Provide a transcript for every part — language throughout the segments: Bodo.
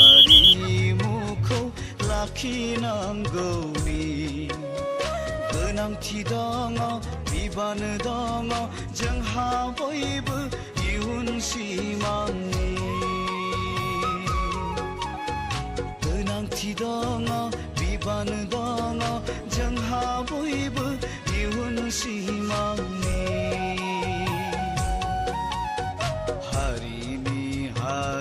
हारिमुखौ लाखिनांगौनि गोनांथि दङ बिबान दङ जोंहा बयबो इयुन सिमांनि गोनांथि दङ बिबान दङ जोंहा बयबो इयुन सिमांनि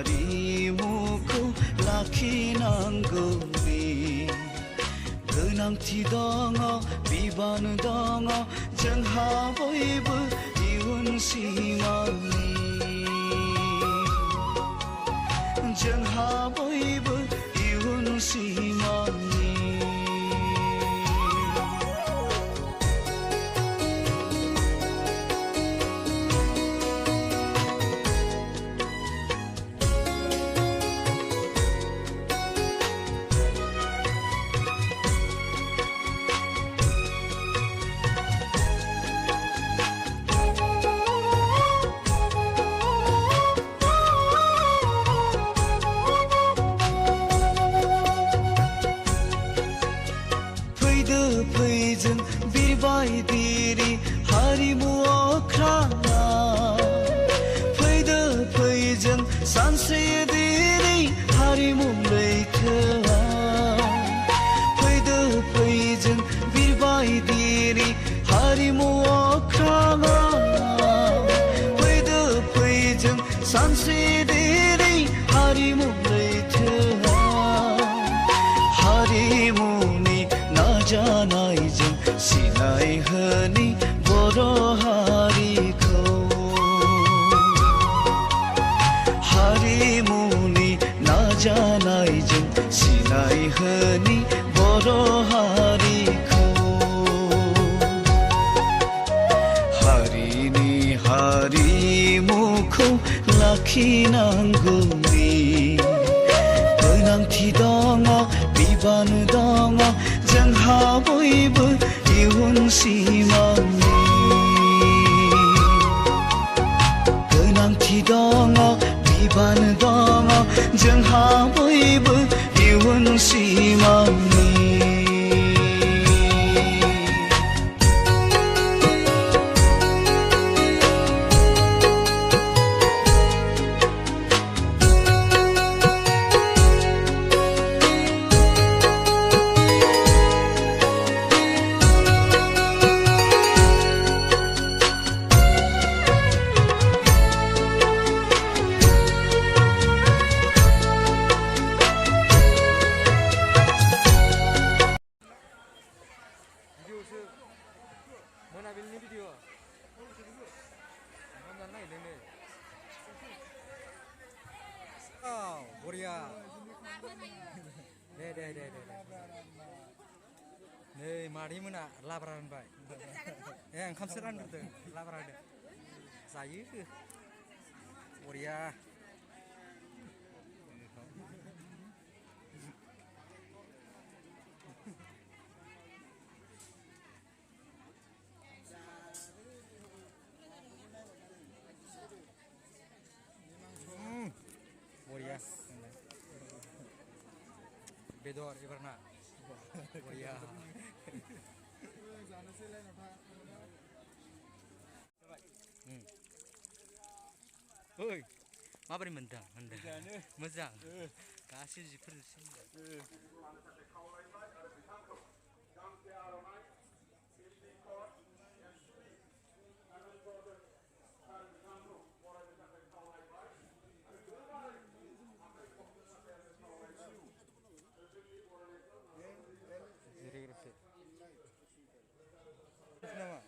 हारिमुखौ लाखिनांगौनि गोनांथि दङ बिबान दङ जोंहा बयबो इयुन सिमांनि जोंहा बयबो इयुन सिमांनि फैजों बिरबायदिरि हारिमु अख्राङा फैजों सानस्रिदिरि हारिमु लैथोआ फैजों बिरबायदिरि हारिमु अख्राङा फैजों सानस्रिदिरि हारिमु लैथोआ हारिमुनि जानायजों सिनाय होनि बर' हारिखौ हारिमुनि नाजानायजों सिनाय होनि बर' हारिखौ हारिनि हारिमुखौ लाखिनांगौनि गोनांथि दङ बिबान दङ जोंहा बयबो इयुन सिमांनि गोनांथि दङ बिबान दङ जोंहा बयबो इयुन सिमांनि दे नै मादै मोना लाब्रा रानबाय ओंखामसो रानग्रोदों लाब्रा होदों जायो बरिया बरिया बेदर एबार ना बरिया ओइ माबोरै मोनदों मोजां गासिबो जिफोर जिरायग्रासो नामा